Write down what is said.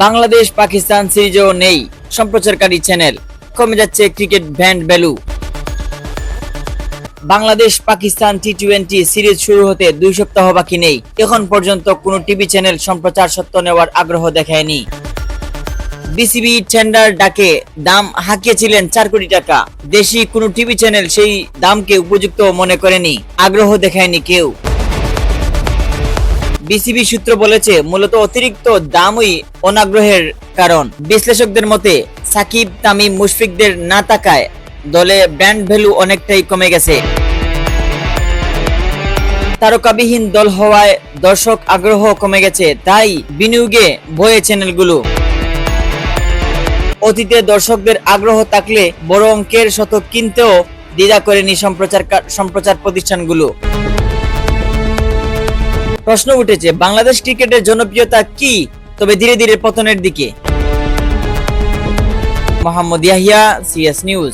বাংলাদেশ পাকিস্তান সিরিজেও নেই সম্প্রচারকারী চ্যানেল, কমে যাচ্ছে cricket brand value. Bangladesh Pakistan টি-20 সিরিজ শুরু হতে 2 সপ্তাহ বাকি নেই, এখন পর্যন্ত কোনো টিভি চ্যানেল সম্প্রচার সত্ত্ব নেওয়ার আগ্রহ দেখায়নি। বিসিবি টেন্ডার ডাকে দাম হাঁকিয়েছিলেন 4 কোটি টাকা, দেশি কোনো টিভি চ্যানেল সেই দামকে উপযুক্ত মনে করেনি, আগ্রহ দেখায়নি কেউ। বিসিবি সূত্র বলেছে মূলত অতিরিক্ত দামই অনাগ্রহের কারণ। বিশ্লেষকদের মতে সাকিব, তামিম, মুশফিকদের না থাকায় দলে ব্র্যান্ড ভ্যালু অনেকটাই কমে গেছে। তারকাবিহীন দল হওয়ায় দর্শক আগ্রহ কমে গেছে, তাই বিনিয়োগে ভয়ে চ্যানেলগুলো। অতীতে দর্শকদের আগ্রহ থাকলে বড় অঙ্কের শতক কিনতেও দ্বিধা করেনি সম্প্রচার প্রতিষ্ঠানগুলো। প্রশ্ন উঠেছে বাংলাদেশ ক্রিকেটের জনপ্রিয়তা কি তবে ধীরে ধীরে পতনের দিকে। Mohammad Yahya, CS news.